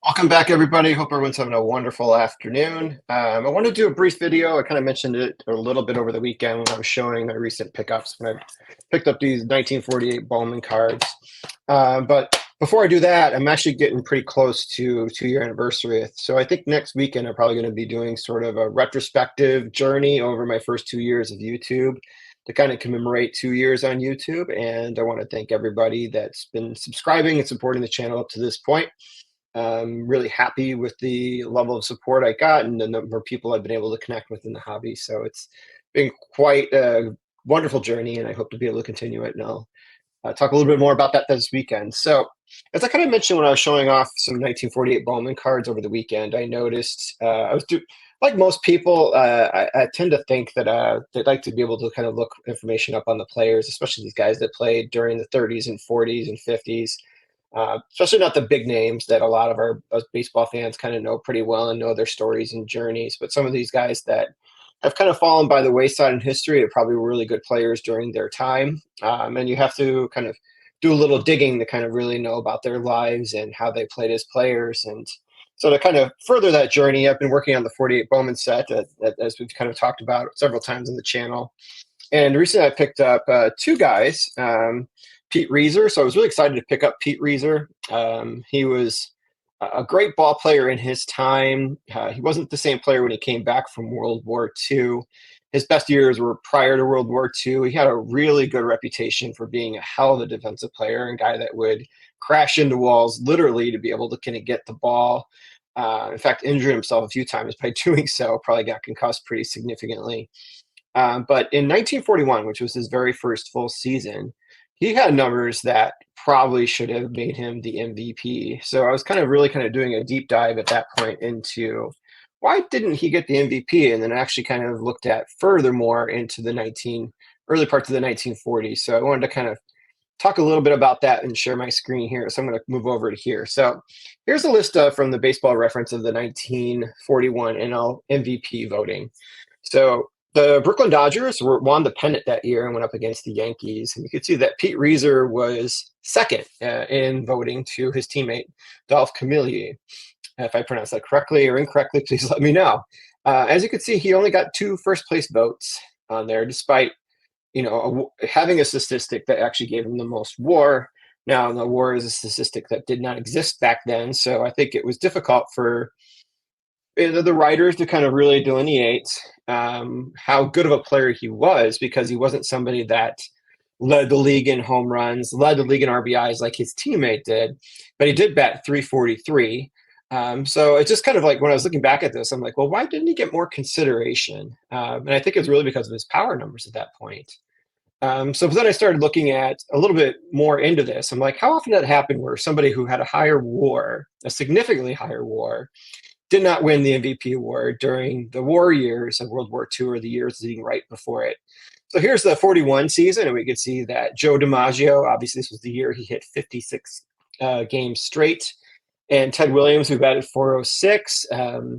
Welcome back, everybody. Hope everyone's having a wonderful afternoon. I want to do a brief video. I kind of mentioned it a little bit over the weekend when I was showing my recent pickups when I picked up these 1948 Bowman cards. But before I do that, I'm actually getting pretty close to 2-year anniversary. So I think next weekend I'm probably going to be doing sort of a retrospective journey over my first 2 years of YouTube to kind of commemorate 2 years on YouTube. And I want to thank everybody that's been subscribing and supporting the channel up to this point. I'm really happy with the level of support I got and the number of people I've been able to connect with in the hobby. So it's been quite a wonderful journey, and I hope to be able to continue it. And I'll talk a little bit more about that this weekend. So, as I kind of mentioned when I was showing off some 1948 Bowman cards over the weekend, I noticed like most people, I tend to think that they'd like to be able to kind of look information up on the players, especially these guys that played during the 30s and 40s and 50s. Especially not the big names that a lot of our us baseball fans kind of know pretty well and know their stories and journeys, but some of these guys that have kind of fallen by the wayside in history are probably really good players during their time. And you have to kind of do a little digging to kind of really know about their lives and how they played as players. And so to kind of further that journey, I've been working on the 48 Bowman set, as we've kind of talked about several times on the channel. And recently I picked up two guys. Pete Reiser. So I was really excited to pick up Pete Reiser. He was a great ball player in his time. He wasn't the same player when he came back from World War II. His best years were prior to World War II. He had a really good reputation for being a hell of a defensive player and guy that would crash into walls literally to be able to kind of get the ball. In fact, injured himself a few times by doing so, probably got concussed pretty significantly. But in 1941, which was his very first full season, he had numbers that probably should have made him the MVP. So I was really kind of doing a deep dive at that point into why didn't he get the MVP, and then actually kind of looked at furthermore into the early parts of the 1940s. So I wanted to kind of talk a little bit about that and share my screen here. So I'm going to move over to here. So here's a list from the Baseball Reference of the 1941 NL MVP voting. So the Brooklyn Dodgers won the pennant that year and went up against the Yankees. And you could see that Pete Reiser was second in voting to his teammate, Dolph Camilleri. If I pronounce that correctly or incorrectly, please let me know. As you can see, he only got 2 first-place votes on there, despite having a statistic that actually gave him the most WAR. Now, the WAR is a statistic that did not exist back then, so I think it was difficult for the writers to kind of really delineate how good of a player he was, because he wasn't somebody that led the league in home runs, led the league in RBIs like his teammate did, but he did bat 343. So it's just kind of like when I was looking back at this, I'm like, well, why didn't he get more consideration? And I think it's really because of his power numbers at that point. So then I started looking at a little bit more into this. I'm like, how often did that happen where somebody who had a higher WAR, a significantly higher WAR, did not win the MVP award during the war years of World War II or the years leading right before it? So here's the 41 season, and we can see that Joe DiMaggio, obviously this was the year he hit 56 games straight, and Ted Williams, who batted 406.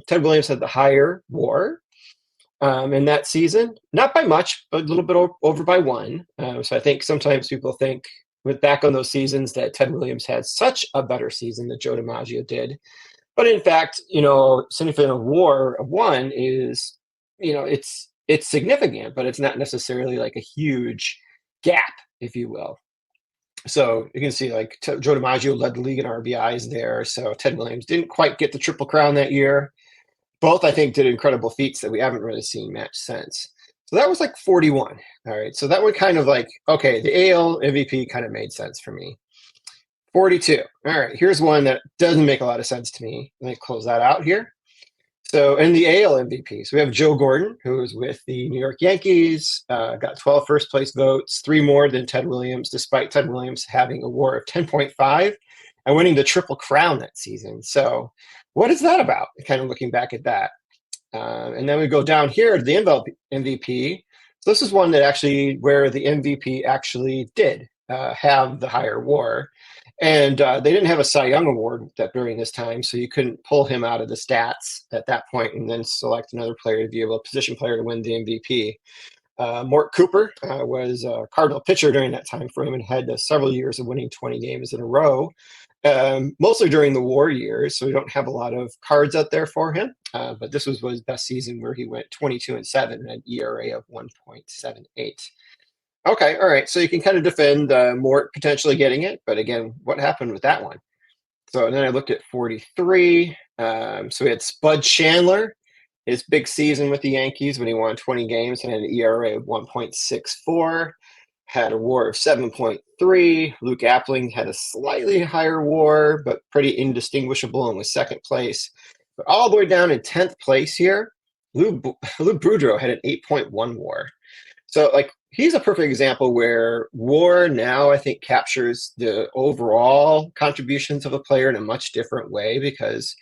Ted Williams had the higher WAR in that season, not by much, but a little bit over by 1. So I think sometimes people think, with back on those seasons, that Ted Williams had such a better season than Joe DiMaggio did. But in fact, significant WAR of 1 is, it's significant, but it's not necessarily like a huge gap, if you will. So you can see like Joe DiMaggio led the league in RBIs there. So Ted Williams didn't quite get the Triple Crown that year. Both, I think, did incredible feats that we haven't really seen match since. So that was like 41. All right. So that would kind of like, okay, the AL MVP kind of made sense for me. 42. All right, here's one that doesn't make a lot of sense to me. Let me close that out here. So in the AL MVP, so we have Joe Gordon, who was with the New York Yankees, got 12 first-place votes, 3 more than Ted Williams, despite Ted Williams having a WAR of 10.5 and winning the Triple Crown that season. So what is that about? Kind of looking back at that. And then we go down here to the MVP. So this is one that actually, where the MVP actually did have the higher WAR. And they didn't have a Cy Young award during this time, so you couldn't pull him out of the stats at that point and then select another player to be able, a position player to win the MVP. Mort Cooper was a Cardinal pitcher during that time frame and had several years of winning 20 games in a row. mostly during the war years, so we don't have a lot of cards out there for him. But this was his best season where he went 22-7 and an ERA of 1.78. Okay, all right. So you can kind of defend Mort potentially getting it, but again, what happened with that one? So then I looked at 43. So we had Spud Chandler, his big season with the Yankees when he won 20 games and had an ERA of 1.64. Had a WAR of 7.3. Luke Appling had a slightly higher WAR, but pretty indistinguishable and was second place. But all the way down in 10th place here, Lou Boudreau had an 8.1 WAR. So, like, he's a perfect example where WAR now, I think, captures the overall contributions of a player in a much different way because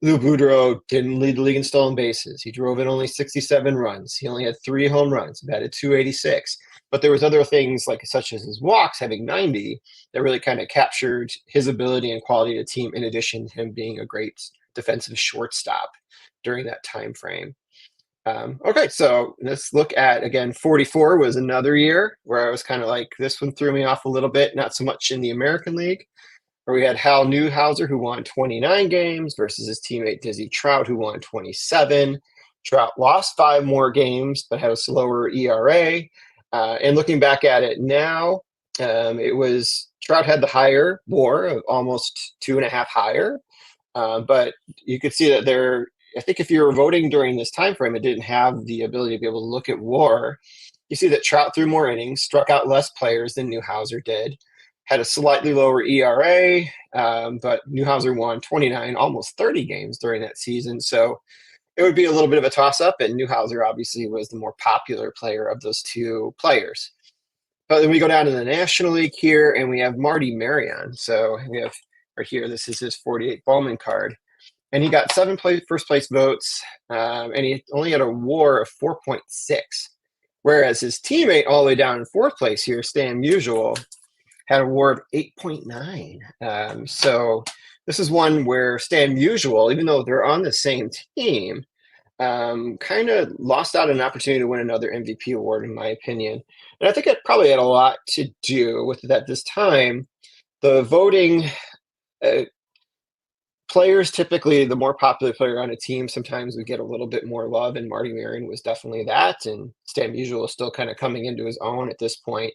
Lou Boudreau didn't lead the league in stolen bases. He drove in only 67 runs. He only had 3 home runs, batted 286. But there was other things like such as his walks having 90 that really kind of captured his ability and quality to team in addition to him being a great defensive shortstop during that time frame. Okay, so let's look at, again, 44 was another year where I was kind of like, this one threw me off a little bit, not so much in the American League, where we had Hal Newhouser, who won 29 games, versus his teammate Dizzy Trout, who won 27. Trout lost 5 more games, but had a slower ERA. And looking back at it now, it was Trout had the higher WAR, of almost 2.5 higher. But you could see that there, I think if you were voting during this time frame, it didn't have the ability to be able to look at WAR. You see that Trout threw more innings, struck out less players than Newhouser did, had a slightly lower ERA, but Newhouser won 29, almost 30 games during that season. So it would be a little bit of a toss-up, and Newhouser obviously was the more popular player of those two players. But then we go down to the National League here, and we have Marty Marion. So we have right here, this is his 48 Bowman card. And he got 7 first place votes, and he only had a WAR of 4.6. Whereas his teammate all the way down in 4th place here, Stan Musial, had a WAR of 8.9. So this is one where Stan Musial, even though they're on the same team, kind of lost out an opportunity to win another MVP award, in my opinion. And I think it probably had a lot to do with that this time. The voting, players typically, the more popular player on a team sometimes would get a little bit more love, and Marty Marion was definitely that. And Stan Musial is still kind of coming into his own at this point.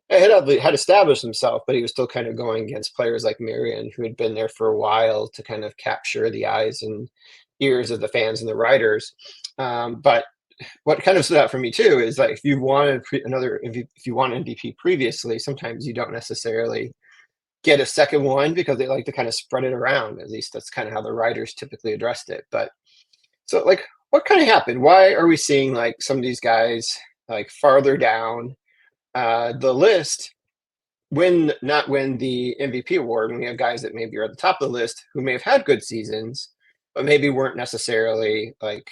He had established himself, but he was still kind of going against players like Marion, who had been there for a while to kind of capture the eyes and ears of the fans and the writers. But what kind of stood out for me too is like if you wanted if you want MVP previously, sometimes you don't necessarily get a second one because they like to kind of spread it around. At least that's kind of how the writers typically addressed it. But so like, what kind of happened? Why are we seeing like some of these guys like farther down the list not win the MVP award? And we have guys that maybe are at the top of the list who may have had good seasons, but maybe weren't necessarily like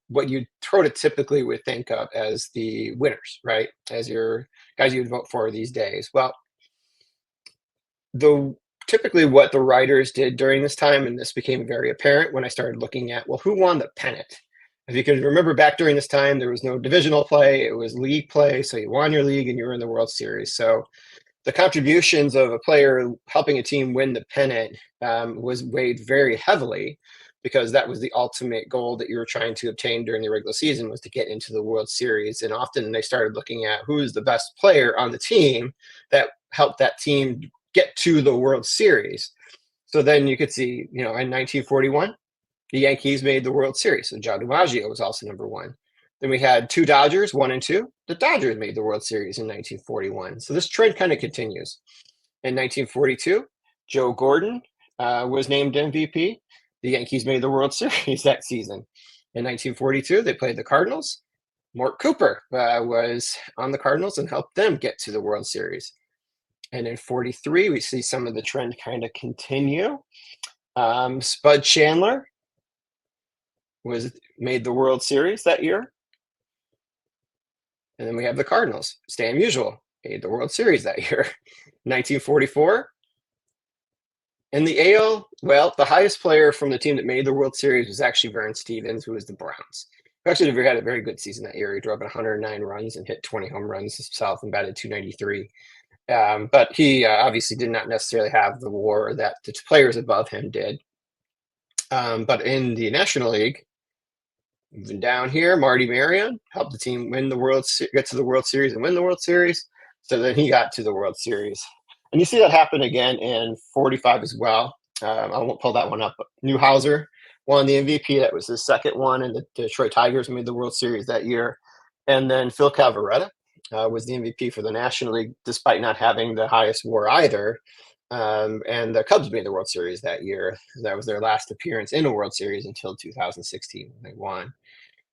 what you prototypically would think of as the winners, right? As your guys you'd vote for these days. Well, typically what the writers did during this time, and this became very apparent when I started looking at, well, who won the pennant? If you can remember back during this time, there was no divisional play, it was league play. So you won your league and you were in the World Series. So the contributions of a player helping a team win the pennant was weighed very heavily, because that was the ultimate goal that you were trying to obtain during the regular season, was to get into the World Series. And often they started looking at who's the best player on the team that helped that team get to the World Series. So then you could see, in 1941, the Yankees made the World Series. So Joe DiMaggio was also number 1. Then we had 2 Dodgers, 1 and 2. The Dodgers made the World Series in 1941. So this trend kind of continues. In 1942, Joe Gordon was named MVP. The Yankees made the World Series that season. In 1942, they played the Cardinals. Mort Cooper was on the Cardinals and helped them get to the World Series. And in 43, we see some of the trend kind of continue. Spud Chandler made the World Series that year. And then we have the Cardinals. Stan Musial made the World Series that year. 1944. In the AL, well, the highest player from the team that made the World Series was actually Vern Stevens, who was the Browns. Who actually had a very good season that year. He drove 109 runs and hit 20 home runs himself and batted 293. But he obviously did not necessarily have the WAR that the players above him did. But in the National League, even down here, Marty Marion helped the team win the get to the World Series and win the World Series. So then he got to the World Series, and you see that happen again in 45 as well. I won't pull that one up, but Newhouser won the MVP. That was his second one, and the Detroit Tigers made the World Series that year. And then Phil Cavarretta was the MVP for the National League, despite not having the highest WAR either. And the Cubs made the World Series that year. That was their last appearance in a World Series until 2016 when they won.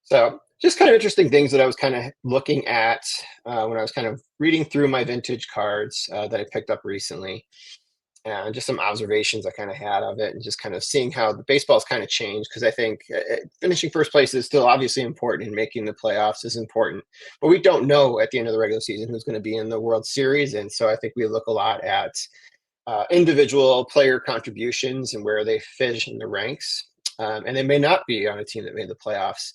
So just kind of interesting things that I was kind of looking at when I was kind of reading through my vintage cards that I picked up recently. And just some observations I kind of had of it, and just kind of seeing how the baseball's kind of changed. Because I think finishing first place is still obviously important, and making the playoffs is important. But we don't know at the end of the regular season who's going to be in the World Series, and so I think we look a lot at individual player contributions and where they fish in the ranks. And they may not be on a team that made the playoffs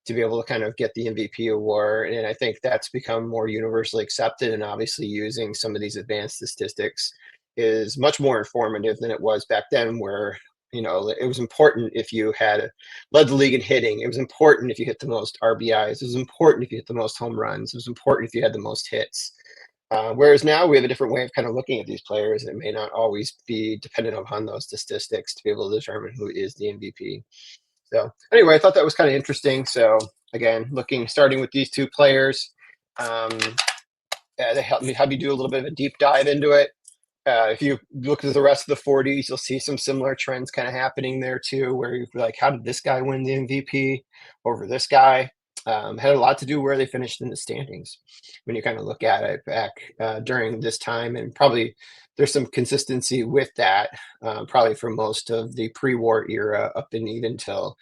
to be able to kind of get the MVP award. And I think that's become more universally accepted. And obviously, using some of these advanced statistics is much more informative than it was back then, where it was important if you had led the league in hitting. It was important if you hit the most RBIs. It was important if you hit the most home runs. It was important if you had the most hits. Whereas now we have a different way of kind of looking at these players. It may not always be dependent upon those statistics to be able to determine who is the MVP. So anyway, I thought that was kind of interesting. So again, starting with these two players, they helped me do a little bit of a deep dive into it. If you look at the rest of the 40s, you'll see some similar trends kind of happening there too, where you're like, how did this guy win the MVP over this guy? Had a lot to do where they finished in the standings when you kind of look at it back during this time. And probably there's some consistency with that, probably for most of the pre-war era up and even until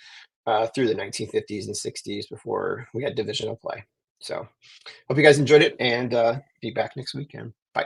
through the 1950s and 60s before we had divisional play. So hope you guys enjoyed it, and be back next weekend. Bye.